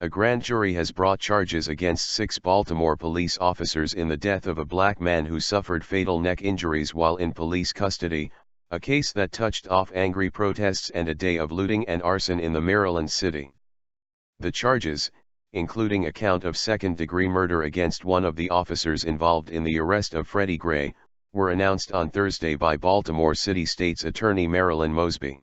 A grand jury has brought charges against 6 Baltimore police officers in the death of a black man who suffered fatal neck injuries while in police custody, a case that touched off angry protests and a day of looting and arson in the Maryland city. The charges, including a count of second-degree murder against one of the officers involved in the arrest of Freddie Gray, were announced on Thursday by Baltimore City State's Attorney Marilyn Mosby.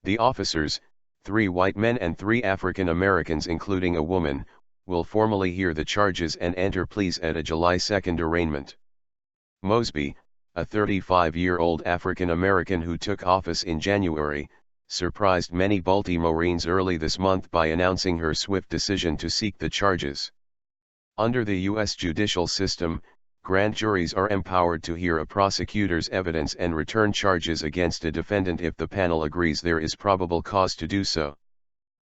The officers, 3 white men and 3 African Americans including a woman, will formally hear the charges and enter pleas at a July 2 arraignment. Mosby, a 35-year-old African American who took office in January, surprised many Baltimoreans early this month by announcing her swift decision to seek the charges. Under the U.S. judicial system, grand juries are empowered to hear a prosecutor's evidence and return charges against a defendant if the panel agrees there is probable cause to do so.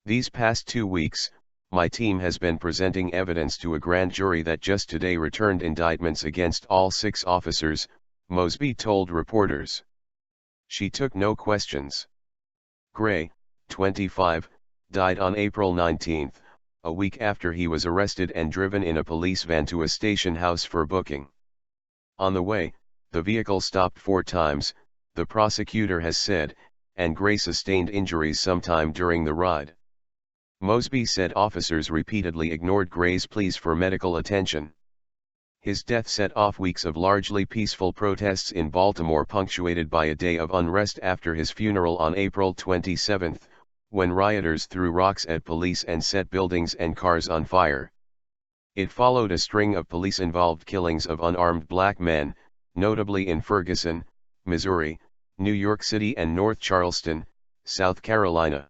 These past 2 weeks, my team has been presenting evidence to a grand jury that just today returned indictments against all 6 officers, Mosby told reporters. She took no questions. Gray, 25, died on April 19, a week after he was arrested and driven in a police van to a station house for booking. On the way, the vehicle stopped 4 times, the prosecutor has said, and Gray sustained injuries sometime during the ride. Mosby said officers repeatedly ignored Gray's pleas for medical attention. His death set off weeks of largely peaceful protests in Baltimore, punctuated by a day of unrest after his funeral on April 27, when rioters threw rocks at police and set buildings and cars on fire. It followed a string of police-involved killings of unarmed black men, notably in Ferguson, Missouri, New York City and North Charleston, South Carolina.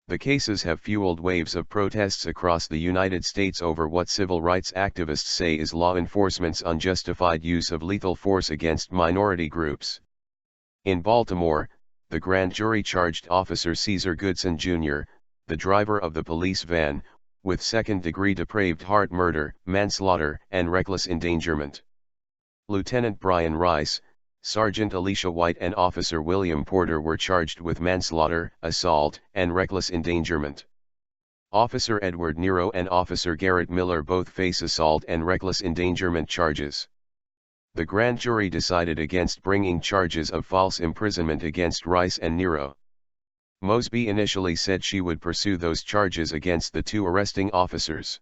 The cases have fueled waves of protests across the United States over what civil rights activists say is law enforcement's unjustified use of lethal force against minority groups. In Baltimore, the grand jury charged Officer Cesar Goodson Jr., the driver of the police van, with second-degree depraved heart murder, manslaughter, and reckless endangerment. Lieutenant Brian Rice, Sergeant Alicia White and Officer William Porter were charged with manslaughter, assault, and reckless endangerment. Officer Edward Nero and Officer Garrett Miller both face assault and reckless endangerment charges. The grand jury decided against bringing charges of false imprisonment against Rice and Nero. Mosby initially said she would pursue those charges against the 2 arresting officers.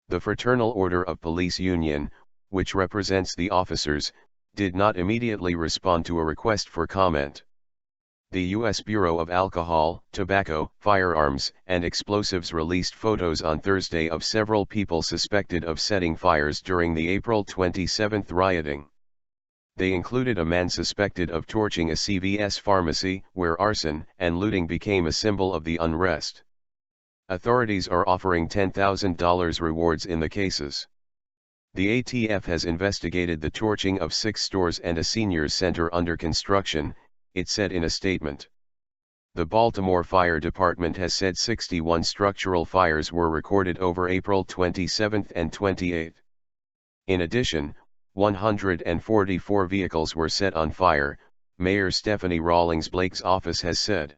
The Fraternal Order of Police Union, which represents the officers, did not immediately respond to a request for comment. The U.S. Bureau of Alcohol, Tobacco, Firearms, and Explosives released photos on Thursday of several people suspected of setting fires during the April 27 rioting. They included a man suspected of torching a CVS pharmacy, where arson and looting became a symbol of the unrest. Authorities are offering $10,000 rewards in the cases. The ATF has investigated the torching of 6 stores and a seniors center under construction, it said in a statement. The Baltimore Fire Department has said 61 structural fires were recorded over April 27 and 28. In addition, 144 vehicles were set on fire, Mayor Stephanie Rawlings Blake's office has said.